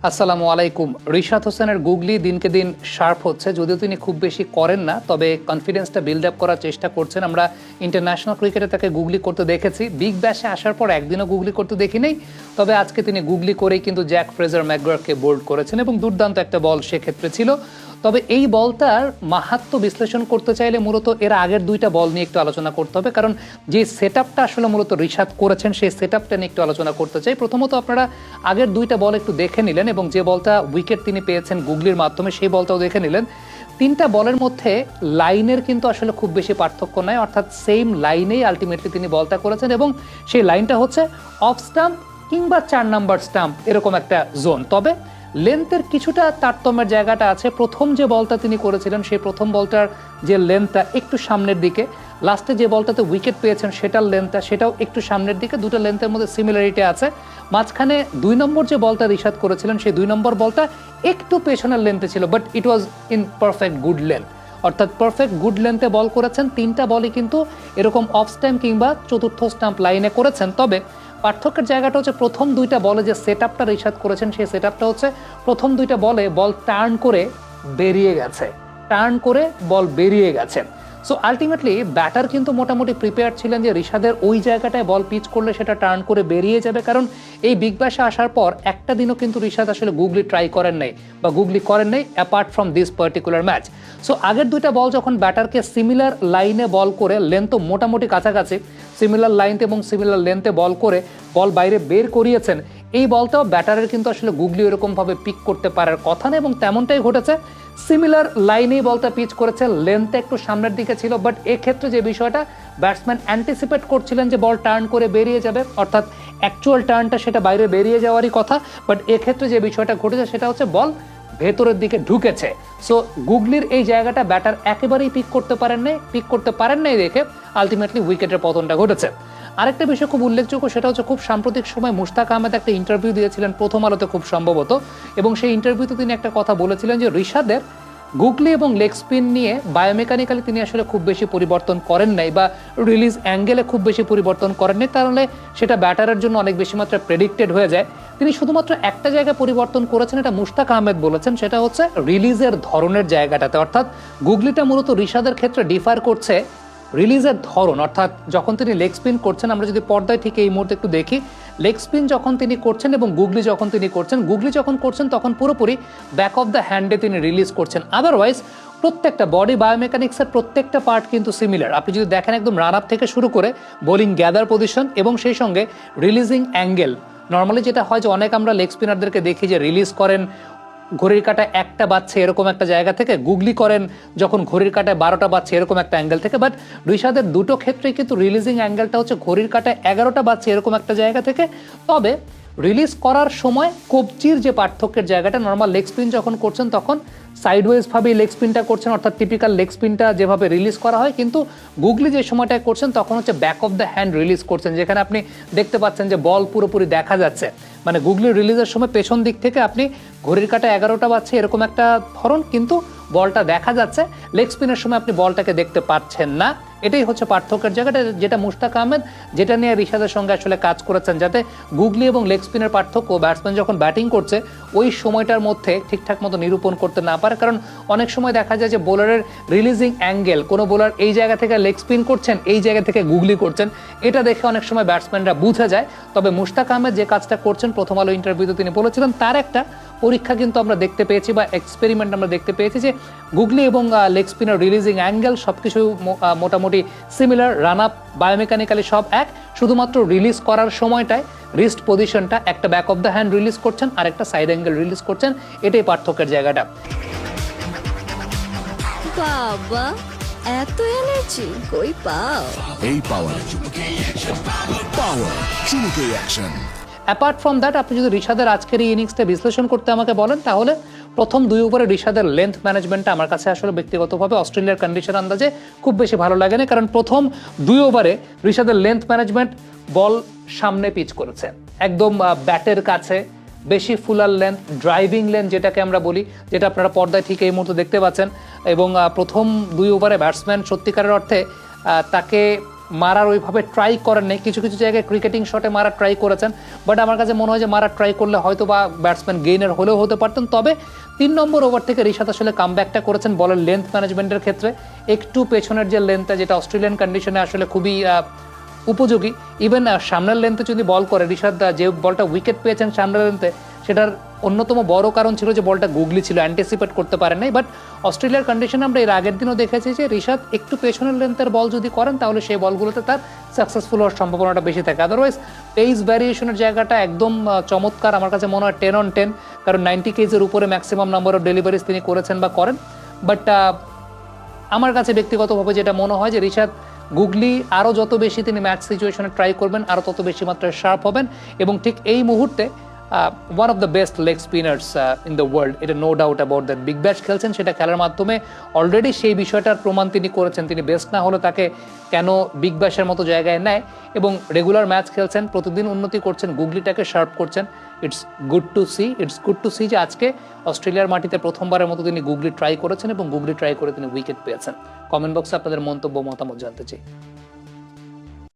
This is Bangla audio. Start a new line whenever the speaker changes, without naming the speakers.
আসসালামু আলাইকুম। রিশাদ হোসেনের গুগলি দিনকে দিন শার্প হচ্ছে, যদিও তিনি খুব বেশি করেন না, তবে কনফিডেন্সটা বিল্ড আপ করার চেষ্টা করছেন। আমরা ইন্টারন্যাশনাল ক্রিকেটে তাকে গুগলি করতে দেখেছি, বিগ ব্যাশে আসার পর একদিনও গুগলি করতে দেখি নেই, তবে আজকে তিনি গুগলি করেই কিন্তু জ্যাক ফ্রেজার ম্যাকগ্রাথকে বোল্ড করেছেন এবং দুর্দান্ত একটা বল সেক্ষেত্রে ছিল। তবে এই বলটার মাহাত্ম্য বিশ্লেষণ করতে চাইলে মূলত এর আগের দুইটা বল নিয়ে একটু আলোচনা করতে হবে, কারণ যে সেট আপটা আসলে মূলত রিশাদ করেছেন সেই সেট আপটা নিয়ে একটু আলোচনা করতে চাই। প্রথমত আপনারা আগের দুইটা বল একটু দেখে নিলেন এবং যে বলটা উইকেট তিনি পেয়েছেন গুগলির মাধ্যমে সেই বলটাও দেখে নিলেন। তিনটা বলের মধ্যে লাইনের কিন্তু আসলে খুব বেশি পার্থক্য নাই, অর্থাৎ সেম লাইনেই আলটিমেটলি তিনি বলটা করেছেন এবং সেই লাইনটা হচ্ছে অফ স্টাম্প কিংবা 4 নাম্বার স্টাম্প, এরকম একটা জোন। তবে লেন্থের কিছুটা তারতম্যের জায়গাটা আছে। প্রথম যে বলটা তিনি করেছিলেন সেই প্রথম বলটার যে লেন্থটা একটু সামনের দিকে, লাস্টে যে বলটাতে উইকেট পেয়েছেন সেটার লেন্থটা সেটাও একটু সামনের দিকে, দুটো লেন্থের মধ্যে সিমিলারিটি আছে। মাঝখানে 2 নম্বর যে বলটা রিশাদ করেছিলেন সেই 2 নম্বর বলটা একটু পেছনের লেন্থে ছিল, but it was in perfect good length, অর্থাৎ পারফেক্ট গুড লেন্থে বল করেছেন। তিনটা বলই কিন্তু এরকম অফ স্টাম্প কিংবা চতুর্থ স্টাম্প লাইনে করেছেন। তবে পার্থক্যের জায়গাটা হচ্ছে প্রথম দুইটা বলে যে সেট আপটা রিশাদ করেছেন সেই সেট আপটা হচ্ছে প্রথম দুইটা বলে বল টার্ন করে বেরিয়ে গেছে, বল বেরিয়ে গেছে। সো আলটিমেটলি ব্যাটার কিন্তু মোটামুটি প্রিপেয়ার ছিলেন যে রিশাদের ওই জায়গাটায় বল পিচ করলে সেটা টার্ন করে বেরিয়ে যাবে, কারণ এই বিগ ব্যাশে আসার পর একটা দিনও কিন্তু রিশাদ আসলে গুগলি ট্রাই করেন নাই বা গুগলি করেন নাই apart from this particular match. So আগের দুইটা বল যখন ব্যাটারকে সিমিলার লাইনে বল করে, লেন্থও মোটামুটি কাছাকাছি, সিমিলার লাইন এবং সিমিলার লেন্থে বল করে বল বাইরে বের করিয়েছেন, এই বলটাও ব্যাটারের কিন্তু আসলে গুগলি এরকমভাবে পিক করতে পারার কথা না এবং তেমনটাই ঘটেছে। সিমিলার লাইনেই বলটা পিচ করেছে, লেন্থটা একটু সামনের দিকে ছিল, বাট এক্ষেত্রে যে বিষয়টা ব্যাটসম্যান অ্যান্টিসিপেট করছিলেন যে বল টার্ন করে বেরিয়ে যাবে, অর্থাৎ অ্যাকচুয়াল টার্নটা সেটা বাইরে বেরিয়ে যাওয়ারই কথা, বাট এক্ষেত্রে যে বিষয়টা ঘটেছে সেটা হচ্ছে বল ভেতরের দিকে ঢুকেছে। সো গুগলির এই জায়গাটা ব্যাটার একেবারেই পিক করতে পারেন নাই দেখে আলটিমেটলি উইকেটের পতনটা ঘটেছে। আরেকটা বিষয় খুব উল্লেখযোগ্য, সেটা হচ্ছে খুব সাম্প্রতিক সময় মুশতাক আহমেদ একটা ইন্টারভিউ দিয়েছিলেন প্রথম আলোতে খুব সম্ভবত, এবং সেই ইন্টারভিউতে তিনি একটা কথা বলেছিলেন যে রিশাদের গুগলি এবং লেগ স্পিন নিয়ে বায়োমেকানিক্যালি তিনি আসলে খুব বেশি পরিবর্তন করেন নাই বা রিলিজ অ্যাঙ্গেলে খুব বেশি পরিবর্তন করেন নাই, তাহলে সেটা ব্যাটারের জন্য অনেক বেশি মাত্রায় প্রেডিক্টেড হয়ে যায়। তিনি শুধুমাত্র একটা জায়গায় পরিবর্তন করেছেন, এটা মুশতাক আহমেদ বলেছেন, সেটা হচ্ছে রিলিজের ধরনের জায়গাটাতে, অর্থাৎ গুগলিটা মূলত রিশাদের ক্ষেত্রে ডিফার করছে রিলিজের ধরন, অর্থাৎ যখন তিনি লেগ স্পিন করছেন, আমরা যদি পর্দায় ঠিক এই মুহূর্তে একটু দেখি, লেগ স্পিন যখন তিনি করছেন এবং গুগলি যখন করছেন তখন পুরোপুরি ব্যাক অফ দ্য হ্যান্ডে তিনি রিলিজ করছেন। আদারওয়াইজ প্রত্যেকটা বডি বায়োমেকানিক্সের প্রত্যেকটা পার্ট কিন্তু সিমিলার। আপনি যদি দেখেন একদম রান আপ থেকে শুরু করে বোলিং গ্যাদার পজিশন এবং সেই সঙ্গে রিলিজিং অ্যাঙ্গেল, নর্মালি যেটা হয় যে অনেক আমরা লেগ স্পিনারদেরকে দেখি যে রিলিজ করেন ঘড়ির কাঁটায় 1টা বাজছে এরকম একটা জায়গা থেকে, গুগলি করেন যখন ঘড়ির কাঁটায় 12টা বাজছে এরকম একটা অ্যাঙ্গেল থেকে, বাট রিশাদের দুটো ক্ষেত্রেই কিন্তু রিলিজিং অ্যাঙ্গেলটা হচ্ছে ঘড়ির কাঁটায় 11টা বাজছে এরকম একটা জায়গা থেকে। তবে রিলিজ করার সময় কবজির যে পার্থক্যের জায়গাটা, নর্মাল লেগ স্পিন যখন করছেন তখন সাইডওয়েজভাবেই লেগ স্পিনটা করছেন, অর্থাৎ টিপিক্যাল লেগ স্পিনটা যেভাবে রিলিজ করা হয়, কিন্তু গুগলি যে সময়টায় করছেন তখন হচ্ছে back of the hand release করছেন, যেখানে আপনি দেখতে পাচ্ছেন যে বল পুরোপুরি দেখা যাচ্ছে, মানে গুগলির রিলিজের সময় পেছন দিক থেকে আপনি ঘড়ির কাঁটা 11টা বাজছে এরকম একটা ধরন, কিন্তু বলটা দেখা যাচ্ছে, লেগ স্পিনের সময় আপনি বলটাকে দেখতে পাচ্ছেন না। এটাই হচ্ছে পার্থক্যের জায়গাটা, যেটা মুশতাক আহমেদ যেটা নিয়ে রিশাদের সঙ্গে আসলে কাজ করেছেন, যাতে গুগলি এবং লেগ স্পিনের পার্থক্য ব্যাটসম্যান যখন ব্যাটিং করছে ওই সময়টার মধ্যে ঠিকঠাক মতো নিরূপণ করতে না পারে, কারণ অনেক সময় দেখা যায় যে বোলারের রিলিজিং অ্যাঙ্গেল, কোনো বোলার এই জায়গা থেকে লেগ স্পিন করছেন, এই জায়গা থেকে গুগলি করছেন, এটা দেখে অনেক সময় ব্যাটসম্যানরা বুঝে যায়। তবে মুশতাক আহমেদ যে কাজটা করছেন প্রথম আলো ইন্টারভিউতে তিনি বলেছিলেন, তার একটা পরীক্ষা কিন্তু আমরা দেখতে পেয়েছি বা এক্সপেরিমেন্ট আমরা দেখতে পেয়েছি যে গুগলি এবং লেগ স্পিনার রিলিজিং অ্যাঙ্গেল সব কিছু মোটামুটি সিমিলার, রান আপ বায়োমেকানিক্যালি সব এক, শুধুমাত্র রিলিজ করার সময়টায় রিস্ট পজিশনটা একটা back of the hand release করছেন আর একটা সাইড অ্যাঙ্গেল রিলিজ করছেন, এটাই পার্থক্যের জায়গাটা।
বাবা এত এনার্জি কই পাও?
এই পাওয়ার চুমুকে অ্যাকশন।
অ্যাপার্ট ফ্রম দ্যাট, আপনি যদি রিশাদের আজকের এই ইনিংসটা বিশ্লেষণ করতে আমাকে বলেন, তাহলে প্রথম 2 ওভারে রিশাদের লেন্থ ম্যানেজমেন্টটা আমার কাছে আসলে ব্যক্তিগতভাবে অস্ট্রেলিয়ার কন্ডিশন আন্দাজে খুব বেশি ভালো লাগে না, কারণ প্রথম 2 ওভারে রিশাদের লেন্থ ম্যানেজমেন্ট, বল সামনে পিচ করেছে একদম ব্যাটের কাছে, বেশি ফুলার লেন্থ, ড্রাইভিং লেন্থ যেটাকে আমরা বলি, যেটা আপনারা পর্দায় ঠিক এই মুহূর্তে দেখতে পাচ্ছেন, এবং প্রথম 2 ওভারে ব্যাটসম্যান সত্যিকারের অর্থে তাকে মারার ওইভাবে ট্রাই করেন নাই, কিছু কিছু জায়গায় ক্রিকেটিং শটে মারার ট্রাই করেছেন, বাট আমার কাছে মনে হয় যে মারার ট্রাই করলে হয়তো বা ব্যাটসম্যান গেইনার হলেও হতে পারতেন। তবে 3 নম্বর ওভার থেকে রিশাদ আসলে কামব্যাকটা করেছেন বলের লেন্থ ম্যানেজমেন্টের ক্ষেত্রে। একটু পেছনের যে লেন্থটা, যেটা অস্ট্রেলিয়ান কন্ডিশনে আসলে খুবই উপযোগী, ইভেন সামনের লেন্থে যদি বল করে রিশাদ, যে বলটা উইকেট পেয়েছেন সামনের লেন্থে, সেটার অন্যতম বড় কারণ ছিল যে বলটা গুগলি ছিল, অ্যান্টিসিপেট করতে পারেন নাই। বাট অস্ট্রেলিয়ার কন্ডিশনে আমরা এর আগের দিনও দেখেছি যে রিশাদ একটু পেছনের লেন্থের বল যদি করেন তাহলে সেই বলগুলোতে তার সাকসেসফুল হওয়ার সম্ভাবনাটা বেশি থাকে। আদারওয়াইজ পেস ভ্যারিয়েশনের জায়গাটা একদম চমৎকার, আমার কাছে মনে হয় 10 on 10, কারণ 90 কেজের উপরে ম্যাক্সিমাম নাম্বার অফ ডেলিভারিজ তিনি করেছেন বা করেন। বাট আমার কাছে ব্যক্তিগতভাবে যেটা মনে হয় যে রিশাদ গুগলি আরও যত বেশি তিনি ম্যাচ সিচুয়েশনে ট্রাই করবেন, আরও তত বেশি মাত্রায় শার্প হবেন, এবং ঠিক এই মুহূর্তে one of the best leg spinners in the world, এটা no doubt about that. Big Bash খেলছেন, সেটা খেলার মাধ্যমে অলরেডি সেই বিষয়টার প্রমাণ তিনি করেছেন। তিনি বেস্ট না হলে তাকে কেন বিগ ব্যাশের মতো জায়গায় নেয়, এবং রেগুলার ম্যাচ খেলছেন, প্রতিদিন উন্নতি করছেন, গুগলিটাকে শার্প করছেন। ইটস গুড টু সি যে আজকে অস্ট্রেলিয়ার মাটিতে প্রথমবারের মতো তিনি গুগলি ট্রাই করেছেন এবং গুগলি ট্রাই করে তিনি উইকেট পেয়েছেন। কমেন্ট বক্সে আপনাদের মন্তব্য মতামত জানতে চাই।